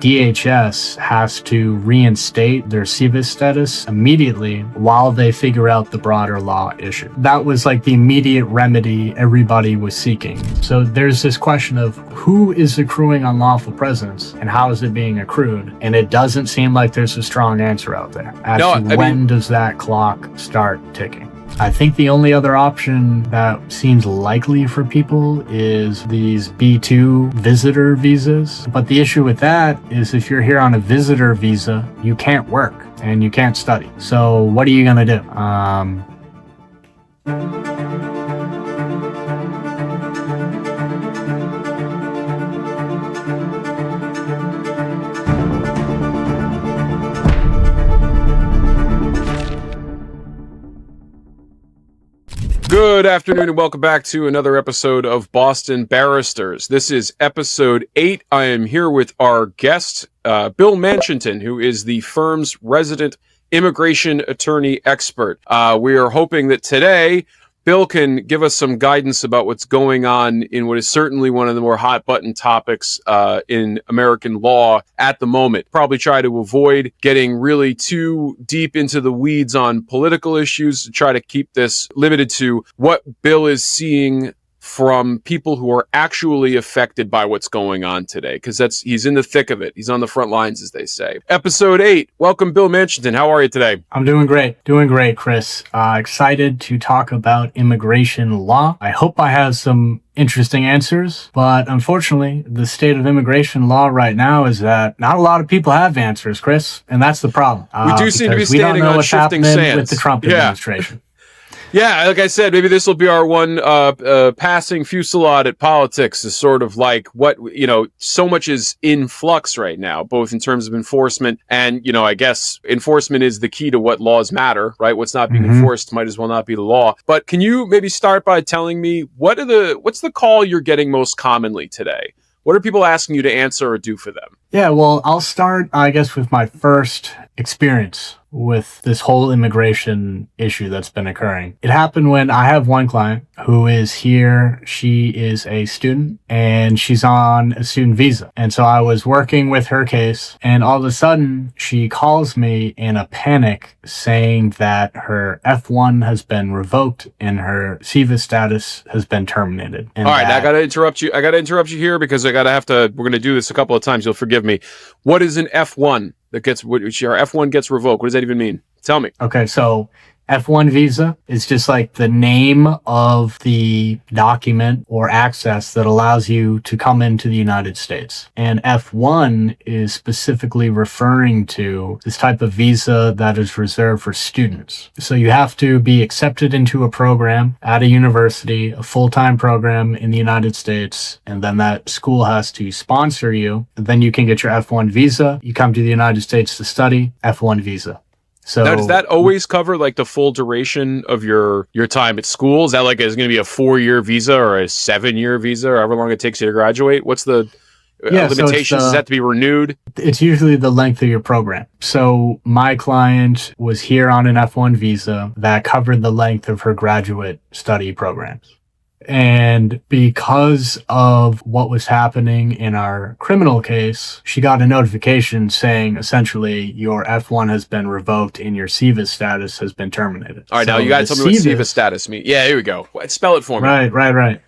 DHS has to reinstate their SEVIS status immediately while they figure out the broader law issue. That was like the immediate remedy everybody was seeking. So there's this question of who is accruing unlawful presence and how is it being accrued? And it doesn't seem like there's a strong answer out there as to when does that clock start ticking. I think the only other option that seems likely for people is these B2 visitor visas. But the issue with that is if you're here on a visitor visa, you can't work and you can't study. So what are you going to do? Good afternoon and welcome back to another episode of Boston Barristers. This is episode 8. I am here with our guest, Bill Manchinton, who is the firm's resident immigration attorney expert. We are hoping that today Bill can give us some guidance about what's going on in what is certainly one of the more hot button topics in American law at the moment. Probably try to avoid getting really too deep into the weeds on political issues, try to keep this limited to what Bill is seeing from people who are actually affected by what's going on today, because he's in the thick of it. He's on the front lines, as they say. Episode 8. Welcome, Bill Manchinton. How are you today? I'm doing great, Chris. Excited to talk about immigration law. I hope I have some interesting answers, but unfortunately, the state of immigration law right now is that not a lot of people have answers, Chris, and that's the problem. We do seem to be standing on shifting sands with the Trump administration. Yeah, like I said, maybe this will be our one passing fusillade at politics, is sort of like what, so much is in flux right now, both in terms of enforcement and, I guess enforcement is the key to what laws matter, right? What's not being enforced might as well not be the law. But can you maybe start by telling me what's the call you're getting most commonly today? What are people asking you to answer or do for them? Yeah, well, I'll start, I guess, with my first experience with this whole immigration issue that's been occurring. It happened when I have one client who is here. She is a student and she's on a student visa. And so I was working with her case and all of a sudden she calls me in a panic saying that her F1 has been revoked and her SEVIS status has been terminated. All right, I got to interrupt you. Here because we're going to do this a couple of times. You'll forgive me. What is an F1? Our F1 gets revoked. What does that even mean? Tell me. Okay, so F1 visa is just like the name of the document or access that allows you to come into the United States. And F1 is specifically referring to this type of visa that is reserved for students. So you have to be accepted into a program at a university, a full-time program in the United States, and then that school has to sponsor you. And then you can get your F1 visa. You come to the United States to study, F1 visa. So now, does that always cover like the full duration of your time at school? Is that like is going to be a 4-year visa or a 7-year visa, or however long it takes you to graduate? What's the limitations? Does that have to be renewed? It's usually the length of your program. So my client was here on an F1 visa that covered the length of her graduate study programs. And because of what was happening in our criminal case, she got a notification saying, essentially, your F1 has been revoked and your SEVIS status has been terminated. All right, now you got to tell me what SEVIS status means. Yeah, here we go. Spell it for me. Right.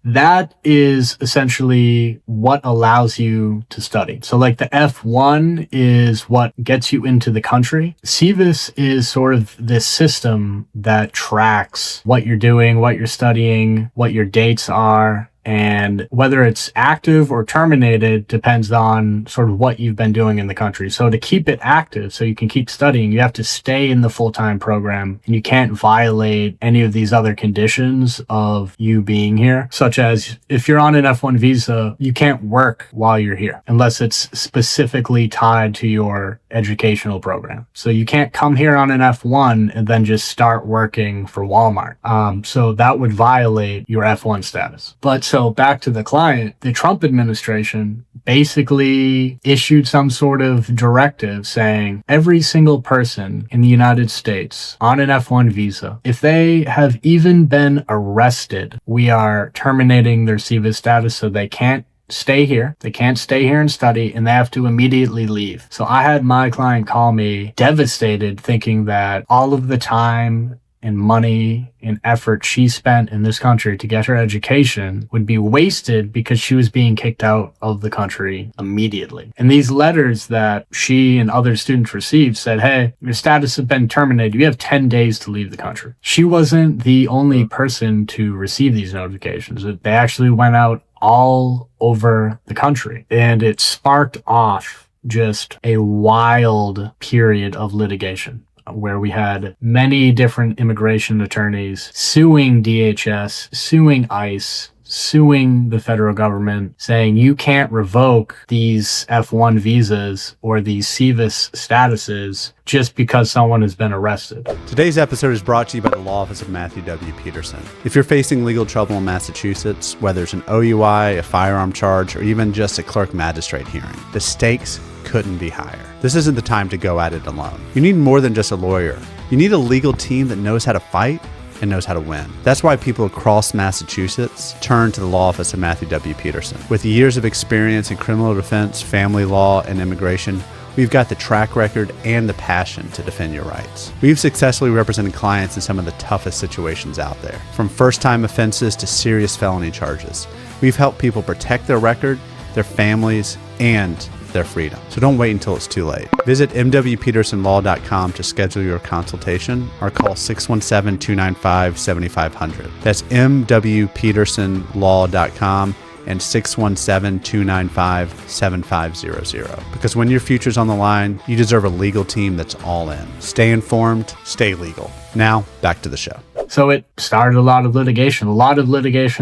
That is essentially what allows you to study. So like the F1 is what gets you into the country. SEVIS is sort of this system that tracks what you're doing, what you're studying, what your dates are. And whether it's active or terminated depends on sort of what you've been doing in the country. So to keep it active, so you can keep studying, you have to stay in the full-time program and you can't violate any of these other conditions of you being here, such as if you're on an F1 visa, you can't work while you're here unless it's specifically tied to your educational program. So you can't come here on an F1 and then just start working for Walmart. So that would violate your F1 status. But so back to the client, the Trump administration basically issued some sort of directive saying every single person in the United States on an F1 visa, if they have even been arrested, we are terminating their SEVIS status so they can't stay here. They can't stay here and study, and they have to immediately leave. So I had my client call me devastated, thinking that all of the time and money and effort she spent in this country to get her education would be wasted because she was being kicked out of the country immediately. And these letters that she and other students received said, hey, your status has been terminated. You have 10 days to leave the country. She wasn't the only person to receive these notifications. They actually went out all over the country, and it sparked off just a wild period of litigation, where we had many different immigration attorneys suing DHS, suing ICE, suing the federal government, saying you can't revoke these F1 visas or these SEVIS statuses just because someone has been arrested. Today's episode is brought to you by the Law Office of Matthew W. Peterson. If you're facing legal trouble in Massachusetts, whether it's an OUI, a firearm charge, or even just a clerk magistrate hearing, the stakes couldn't be higher. This isn't the time to go at it alone. You need more than just a lawyer. You need a legal team that knows how to fight and knows how to win. That's why people across Massachusetts turn to the Law Office of Matthew W. Peterson. With years of experience in criminal defense, family law, and immigration, we've got the track record and the passion to defend your rights. We've successfully represented clients in some of the toughest situations out there, from first-time offenses to serious felony charges. We've helped people protect their record, their families, and their freedom. So don't wait until it's too late. Visit mwpetersonlaw.com to schedule your consultation or call 617-295-7500. That's mwpetersonlaw.com and 617-295-7500. Because when your future's on the line, you deserve a legal team that's all in. Stay informed, stay legal. Now, back to the show. So it started a lot of litigation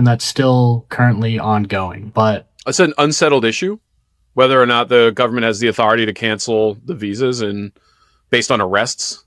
that's still currently ongoing. But it's an unsettled issue, whether or not the government has the authority to cancel the visas and based on arrests,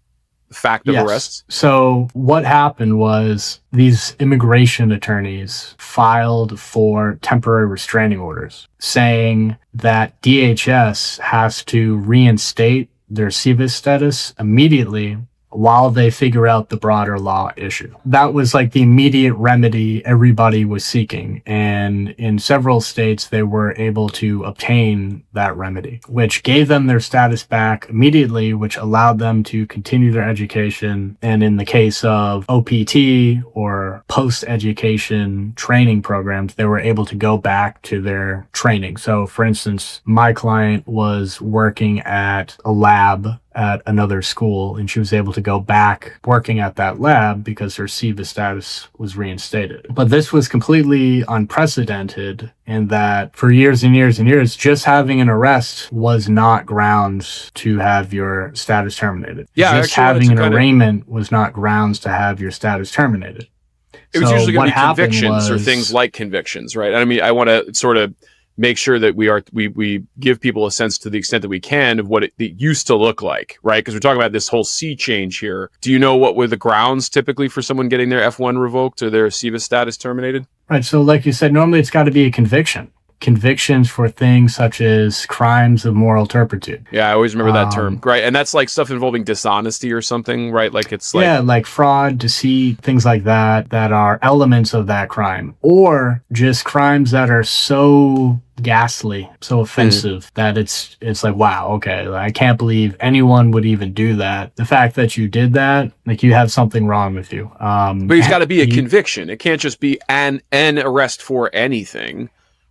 the fact of arrests. So what happened was these immigration attorneys filed for temporary restraining orders, saying that DHS has to reinstate their SEVIS status immediately while they figure out the broader law issue. That was like the immediate remedy everybody was seeking. And in several states, they were able to obtain that remedy, which gave them their status back immediately, which allowed them to continue their education. And in the case of OPT or post-education training programs, they were able to go back to their training. So for instance, my client was working at a lab at another school, and she was able to go back working at that lab because her SEVIS status was reinstated. But this was completely unprecedented in that for years and years and years, just having an arrest was not grounds to have your status terminated. Yeah, just having an arraignment was not grounds to have your status terminated. It was usually going to be convictions or things like convictions, right? I mean, I want to sort of make sure that we give people a sense to the extent that we can of what it used to look like, right? Because we're talking about this whole sea change here. Do you know what were the grounds typically for someone getting their F1 revoked or their SEVIS status terminated? Right. So like you said, normally it's got to be a conviction. Convictions for things such as crimes of moral turpitude. Yeah, I always remember that term, right? And that's like stuff involving dishonesty or something, right? Like it's like... Yeah, like fraud, deceit, things like that are elements of that crime. Or just crimes that are so ghastly, so offensive that it's like, wow, okay, I can't believe anyone would even do that. The fact that you did that, like you have something wrong with you. But it's got to be a conviction. It can't just be an arrest for anything.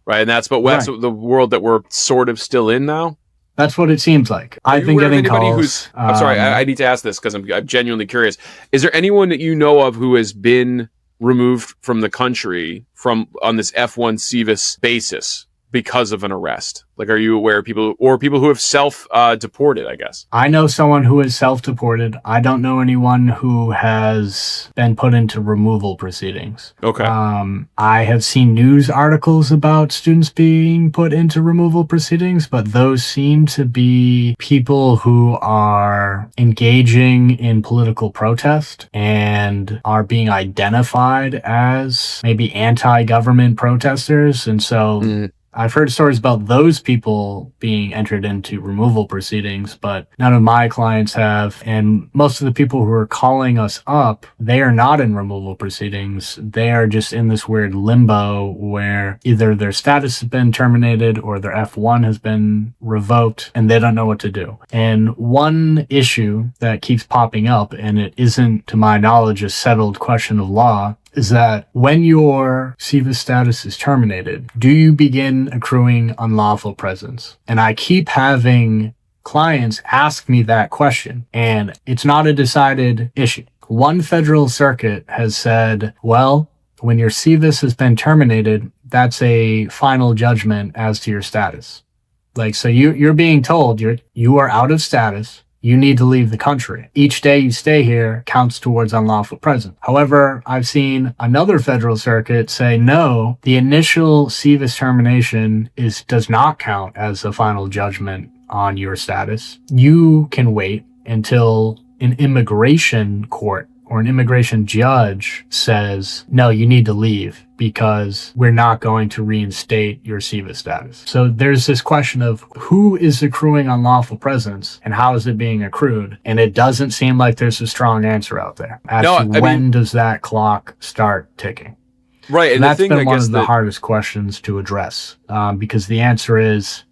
Right, and that's the world that we're sort of still in now. That's what it seems like. I've been getting calls. I'm sorry, I need to ask this because I'm genuinely curious. Is there anyone that you know of who has been removed from the country on this F1 SEVIS basis because of an arrest? Like, are you aware of people who have self-deported, I guess? I know someone who is self-deported. I don't know anyone who has been put into removal proceedings. Okay. I have seen news articles about students being put into removal proceedings, but those seem to be people who are engaging in political protest and are being identified as maybe anti-government protesters. And so I've heard stories about those people being entered into removal proceedings, but none of my clients have. And most of the people who are calling us up, they are not in removal proceedings. They are just in this weird limbo where either their status has been terminated or their F1 has been revoked and they don't know what to do. And one issue that keeps popping up, and it isn't, to my knowledge, a settled question of law, is that when your SEVIS status is terminated, do you begin accruing unlawful presence? And I keep having clients ask me that question, and it's not a decided issue. One federal circuit has said, well, when your SEVIS has been terminated, that's a final judgment as to your status. Like, so you're being told you are out of status. You need to leave the country. Each day you stay here counts towards unlawful presence. However, I've seen another federal circuit say, no, the initial SEVIS termination does not count as a final judgment on your status. You can wait until an immigration court or an immigration judge says, no, you need to leave because we're not going to reinstate your SEVIS status. So there's this question of who is accruing unlawful presence and how is it being accrued? And it doesn't seem like there's a strong answer out there as to when does that clock start ticking? Right. And that's been one of the hardest questions to address because the answer is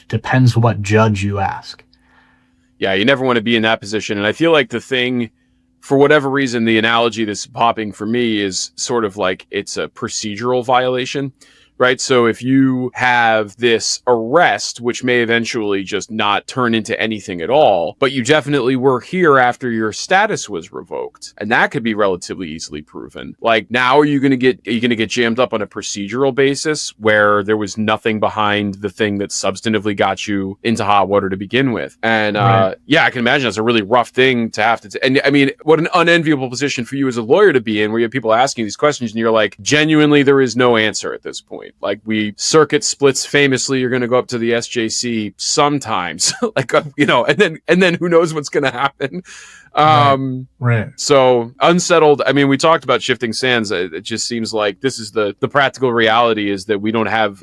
depends what judge you ask. Yeah, you never want to be in that position. And I feel like the thing, for whatever reason, the analogy that's popping for me is sort of like it's a procedural violation, right? So if you have this arrest, which may eventually just not turn into anything at all, but you definitely were here after your status was revoked, and that could be relatively easily proven. Like, now are you going to get jammed up on a procedural basis where there was nothing behind the thing that substantively got you into hot water to begin with? And yeah, I can imagine that's a really rough thing to have to. And I mean, what an unenviable position for you as a lawyer to be in, where you have people asking these questions and you're like, genuinely, there is no answer at this point. Like, circuit splits famously, you're going to go up to the SJC sometimes, like, and then who knows what's going to happen. Right. So unsettled. I mean, we talked about shifting sands. It just seems like this is the practical reality is that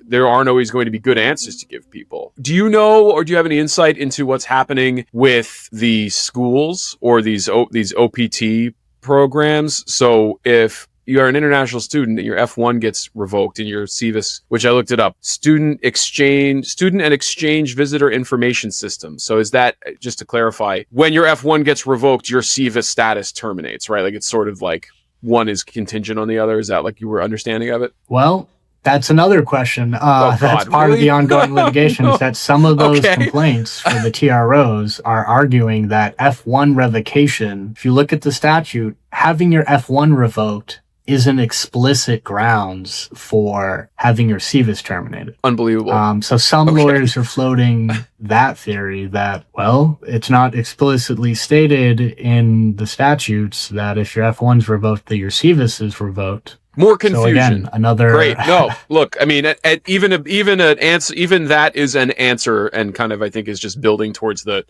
there aren't always going to be good answers to give people. Do you know, or do you have any insight into what's happening with the schools or these OPT programs? So if you are an international student and your F1 gets revoked in your SEVIS, which I looked it up, student and exchange visitor information system. So is that, just to clarify, when your F1 gets revoked, your SEVIS status terminates, right? Like, it's sort of like one is contingent on the other. Is that like you were understanding of it? Well, that's another question. That's part of the ongoing litigation is that some of those complaints for the TROs are arguing that F1 revocation, if you look at the statute, having your F1 revoked isn't explicit grounds for having your SEVIS terminated. Unbelievable. So some lawyers are floating that theory that, well, it's not explicitly stated in the statutes that if your F1's revoked, that your SEVIS is revoked. More confusion. So again, another great. No, look, I mean, even that is an answer, and kind of, I think, is just building towards the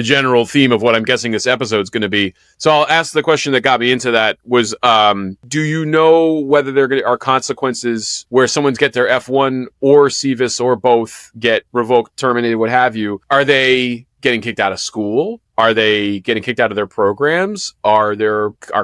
general theme of what I'm guessing this episode is going to be. So I'll ask the question that got me into that was, do you know whether there are consequences where someone's get their F1 or SEVIS or both get revoked, terminated, what have you? Are they getting kicked out of school? Are they getting kicked out of their programs? Are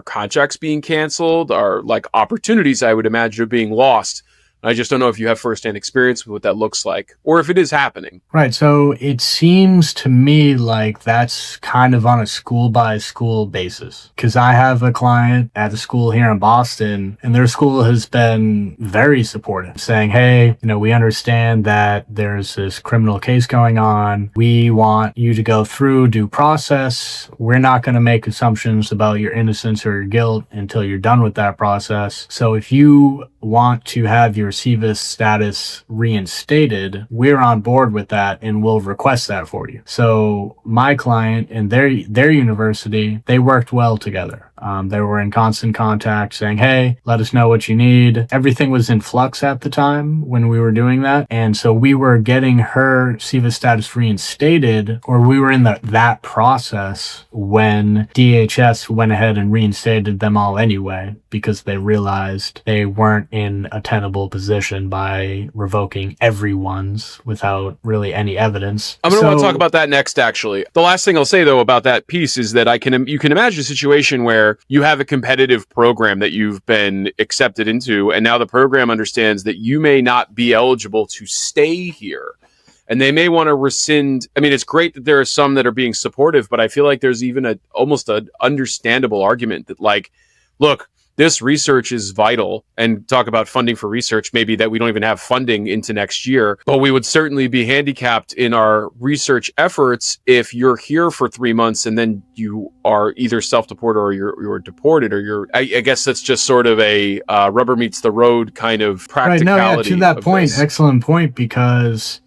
contracts being canceled? Are like opportunities, I would imagine, are being lost? I just don't know if you have firsthand experience with what that looks like, or if it is happening. Right. So it seems to me like that's kind of on a school by school basis. Because I have a client at a school here in Boston, and their school has been very supportive, saying, hey, we understand that there's this criminal case going on. We want you to go through due process. We're not going to make assumptions about your innocence or your guilt until you're done with that process. So if you want to have your SEVIS status reinstated, we're on board with that and we'll request that for you. So my client and their university, they worked well together. They were in constant contact saying, hey, let us know what you need. Everything was in flux at the time when we were doing that. And so we were getting her SEVIS status reinstated, or we were in that process when DHS went ahead and reinstated them all anyway, because they realized they weren't in a tenable position by revoking everyone's without really any evidence. I'm going to want to talk about that next, actually. The last thing I'll say, though, about that piece is that you can imagine a situation where you have a competitive program that you've been accepted into, and now the program understands that you may not be eligible to stay here. And they may want to rescind. I mean, it's great that there are some that are being supportive, but I feel like there's even almost an understandable argument that, like, look, this research is vital, and talk about funding for research, maybe that we don't even have funding into next year, but we would certainly be handicapped in our research efforts if you're here for 3 months and then you are either self-deported or you're deported, or I guess that's just sort of a rubber meets the road kind of practicality. Right, no, yeah, to that point, excellent point, because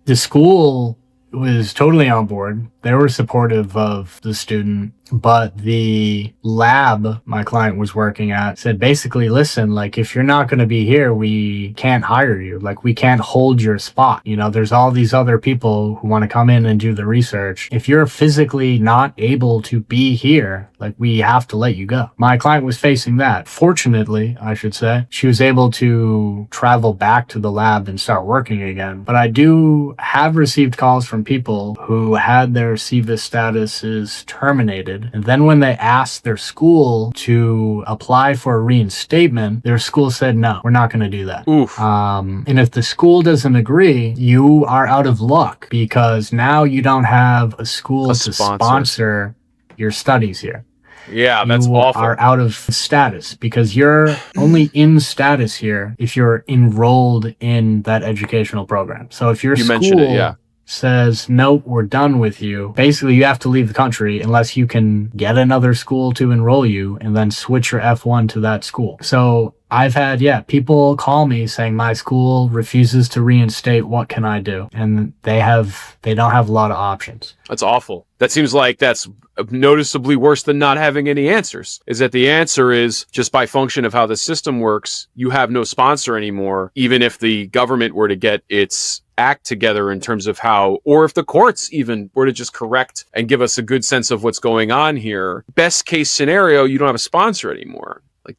the school was totally on board. They were supportive of the student, but the lab my client was working at said basically, listen, like, if you're not going to be here, we can't hire you. Like, we can't hold your spot. You know, there's all these other people who want to come in and do the research. If you're physically not able to be here, like, we have to let you go. My client was facing that. Fortunately, I should say, she was able to travel back to the lab and start working again. But I do have received calls from people who had their SEVIS statuses terminated, and then when they asked their school to apply for a reinstatement, their school said, no, we're not going to do that. Oof. And if the school doesn't agree, you are out of luck, because now you don't have a school to sponsor your studies here. Yeah, that's you awful. You are out of status, because you're only in status here if you're enrolled in that educational program. So if your school says, nope, we're done with you, basically you have to leave the country unless you can get another school to enroll you and then switch your F1 to that school. So I've had, people call me saying, my school refuses to reinstate. What can I do? And they don't have a lot of options. That's awful. That seems like that's noticeably worse than not having any answers. Is that the answer is, just by function of how the system works, you have no sponsor anymore, even if the government were to get its act together in terms of how, or if the courts even were to just correct and give us a good sense of what's going on here. Best case scenario, you don't have a sponsor anymore. Like,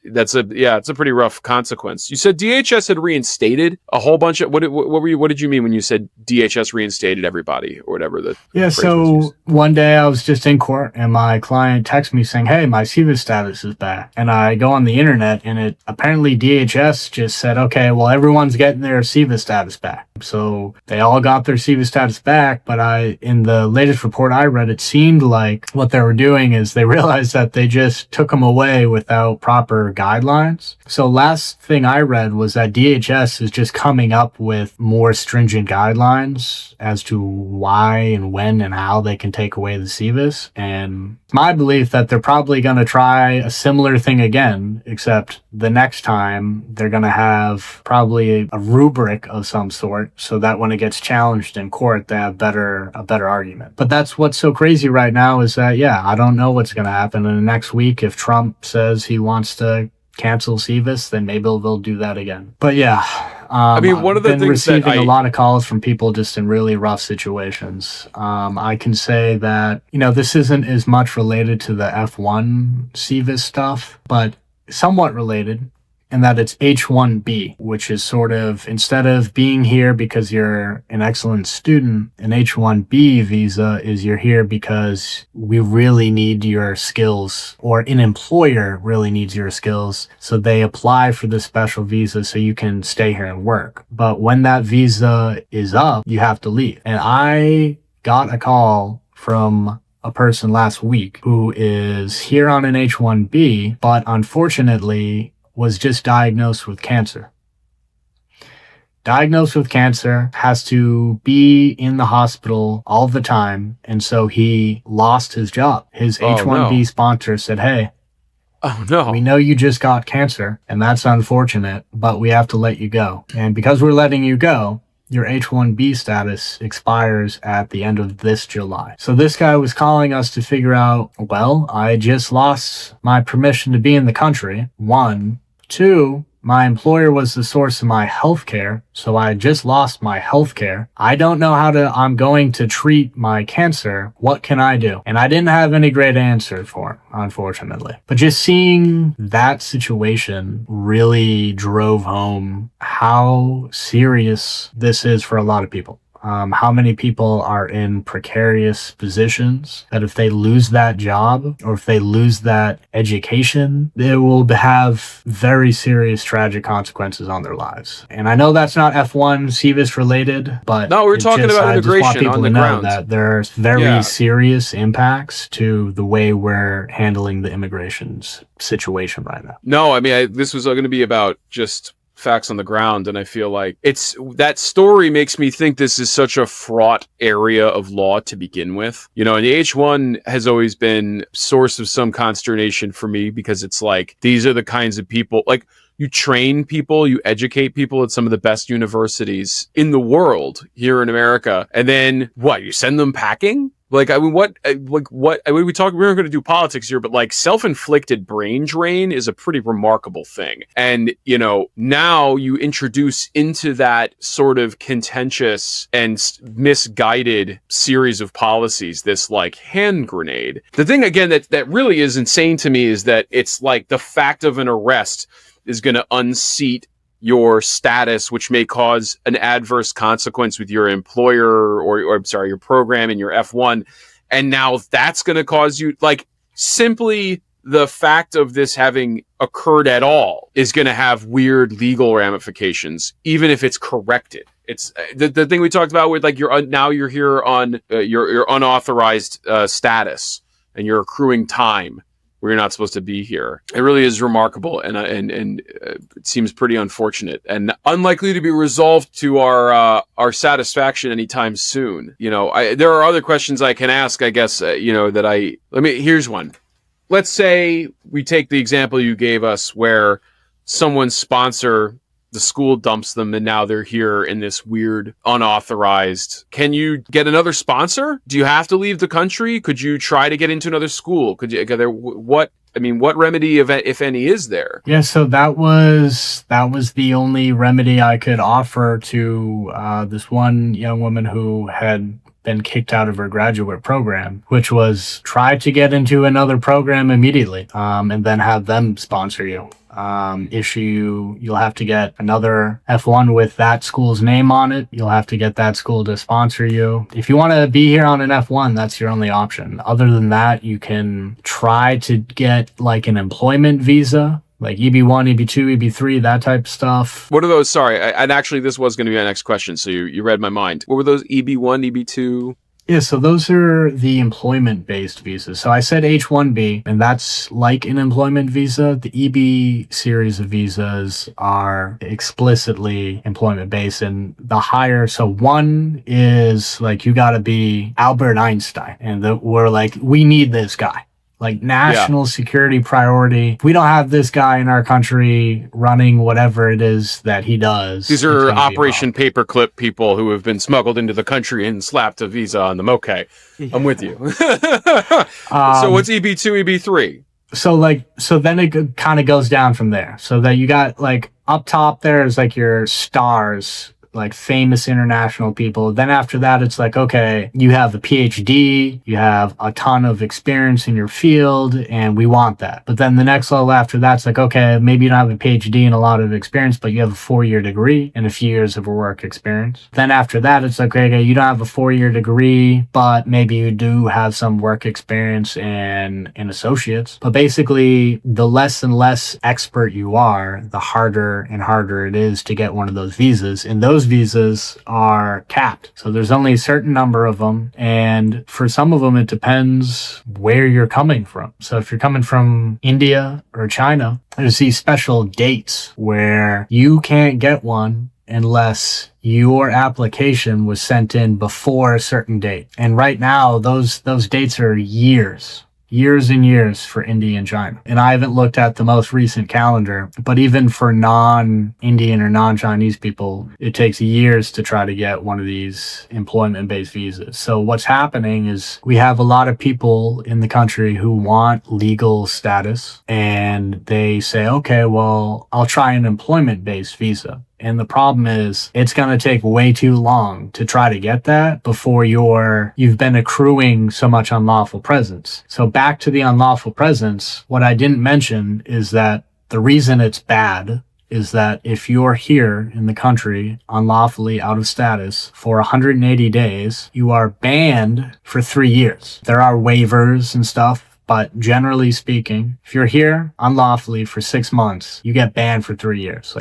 it's a pretty rough consequence. You said DHS had reinstated a whole bunch of, what did you mean when you said DHS reinstated everybody, or whatever the phrase so one day I was just in court and my client texted me saying, hey, my SEVIS status is back. And I go on the internet and it apparently DHS just said, okay, well, everyone's getting their SEVIS status back. So they all got their SEVIS status back, but in the latest report I read, it seemed like what they were doing is they realized that they just took them away without proper guidelines. So last thing I read was that DHS is just coming up with more stringent guidelines as to why and when and how they can take away the SEVIS. And it's my belief that they're probably going to try a similar thing again, except the next time they're going to have probably a rubric of some sort, so that when it gets challenged in court, they have a better argument. But that's what's so crazy right now, is that, I don't know what's going to happen in the next week. If Trump says he wants to cancel SEVIS, then maybe they'll do that again. But I mean, one of the things receiving a lot of calls from people just in really rough situations. I can say that, this isn't as much related to the F1 SEVIS stuff, but somewhat related, in that it's H-1B, which is sort of, instead of being here because you're an excellent student, an H-1B visa is you're here because we really need your skills, or an employer really needs your skills. So they apply for this special visa so you can stay here and work. But when that visa is up, you have to leave. And I got a call from a person last week who is here on an H-1B, but unfortunately was just diagnosed with cancer. Diagnosed with cancer, has to be in the hospital all the time, and so he lost his job. His H-1B sponsor said, hey, we know you just got cancer, and that's unfortunate, but we have to let you go. And because we're letting you go, your H-1B status expires at the end of this July. So this guy was calling us to figure out, well, I just lost my permission to be in the country. 1. 2, my employer was the source of my health care, so I just lost my health care. I don't know I'm going to treat my cancer. What can I do? And I didn't have any great answer for him, unfortunately. But just seeing that situation really drove home how serious this is for a lot of people. How many people are in precarious positions that if they lose that job or if they lose that education, it will have very serious tragic consequences on their lives. And I know that's not F1 SEVIS related, but no, we're talking about I just want immigration people on to the know ground. that there's very serious impacts to the way we're handling the immigrations situation right now. No, I mean, this was going to be about just facts on the ground, and I feel like that story makes me think this is such a fraught area of law to begin with. You know, and the H1 has always been source of some consternation for me because it's like these are the kinds of people, like, you train people, you educate people at some of the best universities in the world here in America, and then what, you send them packing? Like, I mean, we talk, we weren't going to do politics here, but like self-inflicted brain drain is a pretty remarkable thing. And, you know, now you introduce into that sort of contentious and misguided series of policies, this like hand grenade. The thing, again, that really is insane to me is that it's like the fact of an arrest is going to unseat your status, which may cause an adverse consequence with your employer or your program and your F1. And now that's going to cause you, like, simply the fact of this having occurred at all is going to have weird legal ramifications, even if it's corrected. It's the thing we talked about with, like, now you're here on your unauthorized status and you're accruing time where you're not supposed to be here. It really is remarkable, and it seems pretty unfortunate and unlikely to be resolved to our satisfaction anytime soon. You know, there are other questions I can ask, I guess, here's one. Let's say we take the example you gave us where someone's sponsor, the school dumps them, and now they're here in this weird unauthorized. Can you get another sponsor? Do you have to leave the country? Could you try to get into another school? What remedy, if any, is there? Yeah, so that was the only remedy I could offer to this one young woman who had been kicked out of her graduate program, which was try to get into another program immediately, and then have them sponsor you. You'll have to get another F1 with that school's name on it. You'll have to get that school to sponsor you. If you want to be here on an F1, that's your only option. Other than that, you can try to get like an employment visa, like EB1, EB2, EB3, that type of stuff. What are those? Sorry, and actually this was going to be my next question, so you read my mind. What were those EB1, EB2? Yeah, so those are the employment-based visas. So I said H-1B, and that's like an employment visa. The EB series of visas are explicitly employment-based, and the higher, so one is like you gotta be Albert Einstein, and we're like, we need this guy. Like national security priority. If we don't have this guy in our country running whatever it is that he does. These are Operation Paperclip people who have been smuggled into the country and slapped a visa on them. Okay, I'm with you. So what's EB2, EB3? So then it kind of goes down from there. So that you got like up top there is like your stars, like famous international people. Then after that, it's like, okay, you have a PhD, you have a ton of experience in your field, and we want that. But then the next level after that's like, okay, maybe you don't have a PhD and a lot of experience, but you have a 4-year degree and a few years of work experience. Then after that, it's like, okay, you don't have a 4-year degree, but maybe you do have some work experience and associates. But basically, the less and less expert you are, the harder and harder it is to get one of those visas. And those visas are capped. So there's only a certain number of them. And for some of them, it depends where you're coming from. So if you're coming from India or China, there's these special dates where you can't get one unless your application was sent in before a certain date. And right now, those dates are years. years and years for India and China. And I haven't looked at the most recent calendar, but even for non-Indian or non-Chinese people, it takes years to try to get one of these employment-based visas. So what's happening is we have a lot of people in the country who want legal status, and they say, okay, well, I'll try an employment-based visa. And the problem is it's going to take way too long to try to get that before you've been accruing so much unlawful presence. So back to the unlawful presence, what I didn't mention is that the reason it's bad is that if you're here in the country unlawfully out of status for 180 days, you are banned for 3 years. There are waivers and stuff, but generally speaking, if you're here unlawfully for 6 months, you get banned for 3 years.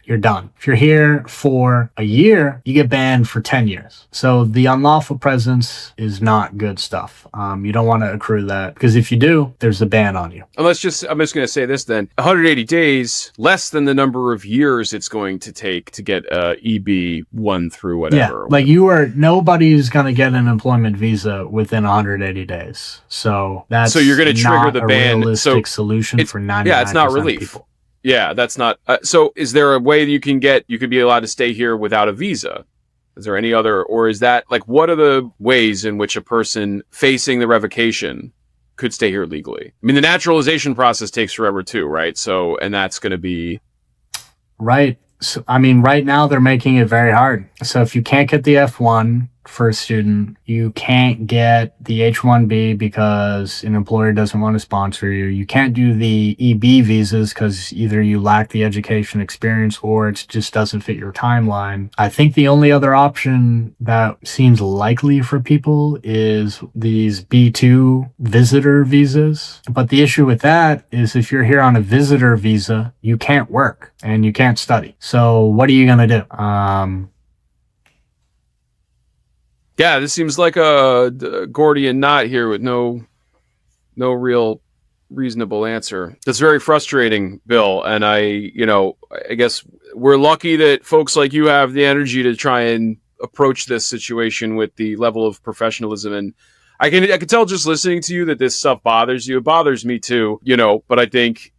You're done. If you're here for a year, you get banned for 10 years. So the unlawful presence is not good stuff. You don't want to accrue that, because if you do, there's a ban on you. I'm just going to say this then. 180 days, less than the number of years it's going to take to get EB1 through whatever. Yeah, nobody's going to get an employment visa within 180 days. So you're going to trigger the ban. Realistic solution for 99% it's not relief. People. Yeah, that's not. So is there a way that you could be allowed to stay here without a visa? Is there any other, or is that what are the ways in which a person facing the revocation could stay here legally? I mean, the naturalization process takes forever too, right? So, and that's going to be. Right. So, I mean, right now they're making it very hard. So if you can't get the F1 for a student, you can't get the H-1B because an employer doesn't want to sponsor you. You can't do the EB visas because either you lack the education experience or it just doesn't fit your timeline. I think the only other option that seems likely for people is these B2 visitor visas. But the issue with that is if you're here on a visitor visa, you can't work and you can't study. So what are you going to do? Yeah, this seems like a Gordian knot here with no real reasonable answer. That's very frustrating, Bill. And I guess we're lucky that folks like you have the energy to try and approach this situation with the level of professionalism. And I can tell just listening to you that this stuff bothers you. It bothers me too, but I think,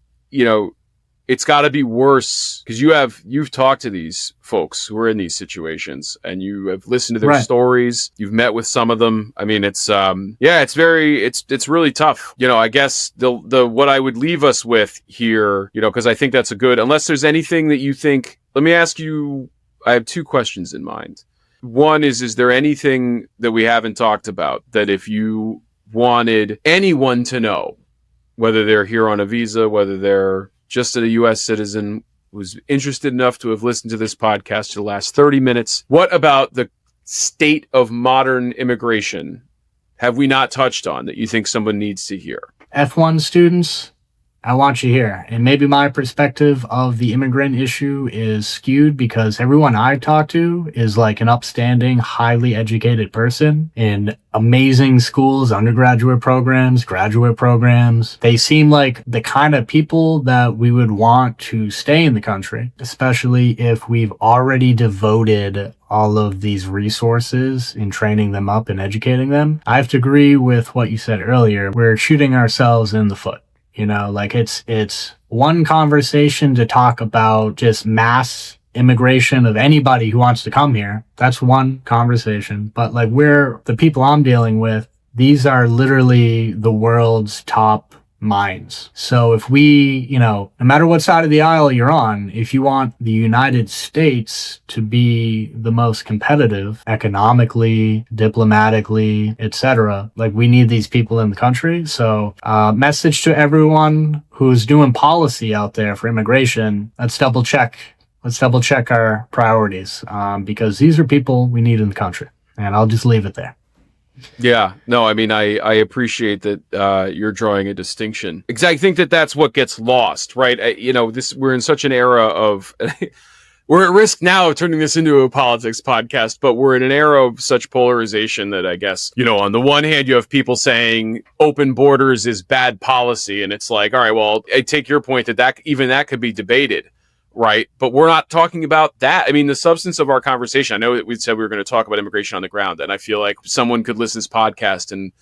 it's got to be worse because you've talked to these folks who are in these situations and you have listened to their stories. You've met with some of them. I mean, it's really tough. I guess the what I would leave us with here, because I think that's unless there's anything that you think. Let me ask you. I have 2 questions in mind. One is there anything that we haven't talked about that if you wanted anyone to know, whether they're here on a visa, whether they're just a U.S. citizen who's interested enough to have listened to this podcast for the last 30 minutes. What about the state of modern immigration have we not touched on that you think someone needs to hear? F1 students, I want you here. And maybe my perspective of the immigrant issue is skewed because everyone I talk to is like an upstanding, highly educated person in amazing schools, undergraduate programs, graduate programs. They seem like the kind of people that we would want to stay in the country, especially if we've already devoted all of these resources in training them up and educating them. I have to agree with what you said earlier. We're shooting ourselves in the foot. It's one conversation to talk about just mass immigration of anybody who wants to come here. That's one conversation. But the people I'm dealing with, these are literally the world's top minds. So if we, no matter what side of the aisle you're on, if you want the United States to be the most competitive economically, diplomatically, etc., we need these people in the country. So message to everyone who's doing policy out there for immigration, let's double check our priorities because these are people we need in the country. And I'll just leave it there. Yeah, no, I mean, I appreciate that you're drawing a distinction. Because I think that's what gets lost, right? We're in such an era of, we're at risk now of turning this into a politics podcast, but we're in an era of such polarization that I guess, on the one hand, you have people saying open borders is bad policy. And it's like, all right, well, I take your point that could be debated. Right. But we're not talking about that. I mean, the substance of our conversation, I know that we said we were going to talk about immigration on the ground, and I feel like someone could listen to this podcast and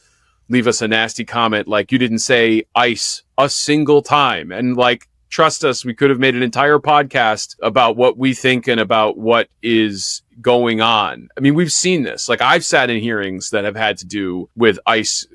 leave us a nasty comment like you didn't say ICE a single time. And like, trust us, we could have made an entire podcast about what we think and about what is going on. I mean, we've seen this. Like, I've sat in hearings that have had to do with ICE,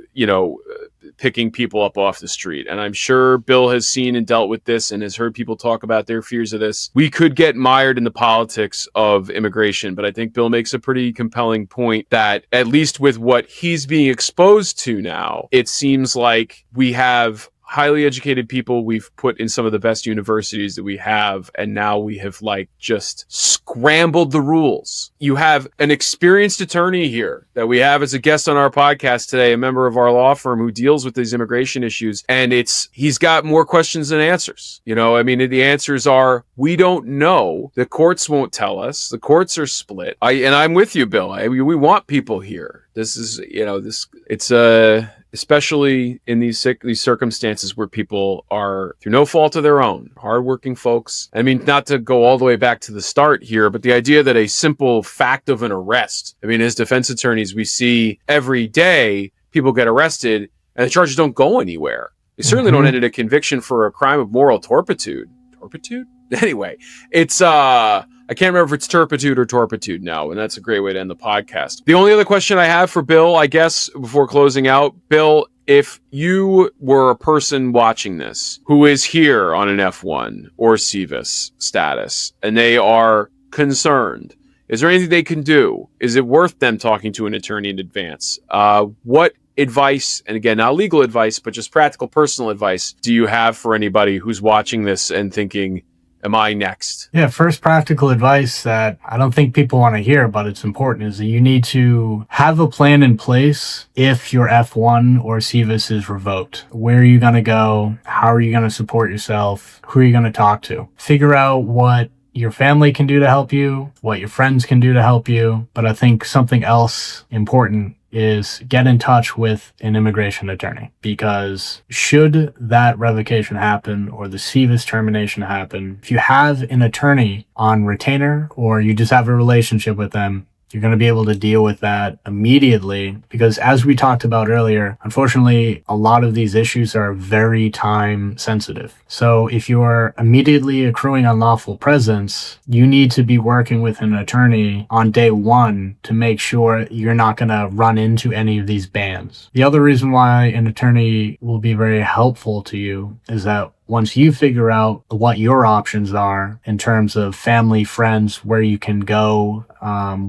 picking people up off the street. And I'm sure Bill has seen and dealt with this and has heard people talk about their fears of this. We could get mired in the politics of immigration, but I think Bill makes a pretty compelling point that at least with what he's being exposed to now, it seems like we have highly educated people we've put in some of the best universities that we have, and now we have just scrambled the rules. You have an experienced attorney here that we have as a guest on our podcast today, a member of our law firm who deals with these immigration issues, and he's got more questions than answers. The answers are, we don't know. The courts won't tell us. The courts are split. I'm with you, Bill. We want people here. This is, especially in these circumstances where people are, through no fault of their own, hardworking folks. Not to go all the way back to the start here, but the idea that a simple fact of an arrest, as defense attorneys, we see every day people get arrested and the charges don't go anywhere. They certainly don't end in a conviction for a crime of moral turpitude. Turpitude? Anyway, I can't remember if it's turpitude or torpitude now, and that's a great way to end the podcast. The only other question I have for Bill, I guess, before closing out, Bill, if you were a person watching this who is here on an F1 or SEVIS status, and they are concerned, is there anything they can do? Is it worth them talking to an attorney in advance? What advice, and again, not legal advice, but just practical personal advice, do you have for anybody who's watching this and thinking, am I next? Yeah, first practical advice that I don't think people want to hear, but it's important, is that you need to have a plan in place if your F1 or SEVIS is revoked. Where are you going to go? How are you going to support yourself? Who are you going to talk to? Figure out what your family can do to help you, what your friends can do to help you. But I think something else important is get in touch with an immigration attorney, because should that revocation happen or the SEVIS termination happen, if you have an attorney on retainer or you just have a relationship with them, you're going to be able to deal with that immediately, because as we talked about earlier, unfortunately, a lot of these issues are very time sensitive. So if you are immediately accruing unlawful presence, you need to be working with an attorney on day one to make sure you're not going to run into any of these bans. The other reason why an attorney will be very helpful to you is that once you figure out what your options are in terms of family, friends, where you can go,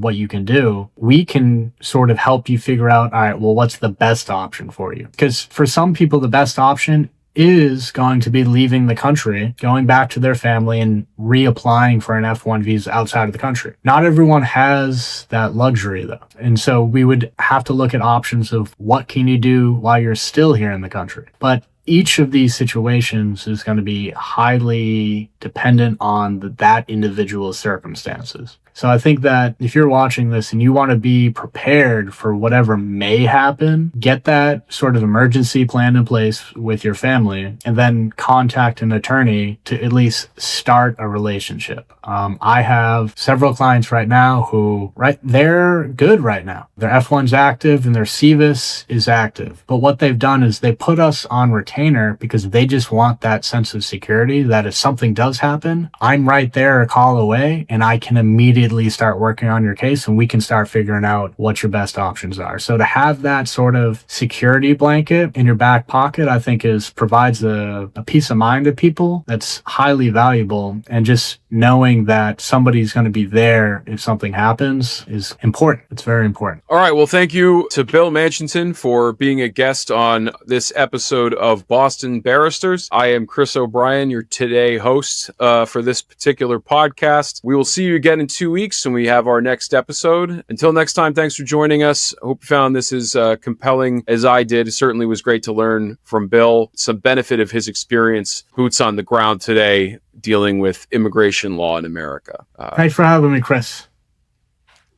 what you can do, we can sort of help you figure out, all right, well, what's the best option for you? Because for some people, the best option is going to be leaving the country, going back to their family and reapplying for an F1 visa outside of the country. Not everyone has that luxury though. And so we would have to look at options of what can you do while you're still here in the country. But each of these situations is going to be highly dependent on that individual's circumstances. So I think that if you're watching this and you want to be prepared for whatever may happen, get that sort of emergency plan in place with your family and then contact an attorney to at least start a relationship. I have several clients right now who, they're good right now. Their F1's active and their SEVIS is active. But what they've done is they put us on retainer because they just want that sense of security that if something does happen, I'm right there a call away and I can immediately start working on your case and we can start figuring out what your best options are. So to have that sort of security blanket in your back pocket, I think provides a peace of mind to people that's highly valuable. And just knowing that somebody's going to be there if something happens is important. It's very important. All right. Well, thank you to Bill Manchinton for being a guest on this episode of Boston Barristers. I am Chris O'Brien, your today host for this particular podcast. We will see you again in 2 weeks when we have our next episode. Until next time, thanks for joining us. I hope you found this as compelling as I did. It certainly was great to learn from Bill some benefit of his experience, boots on the ground today, dealing with immigration law in America. Thanks for having me, Chris.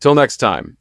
Till next time.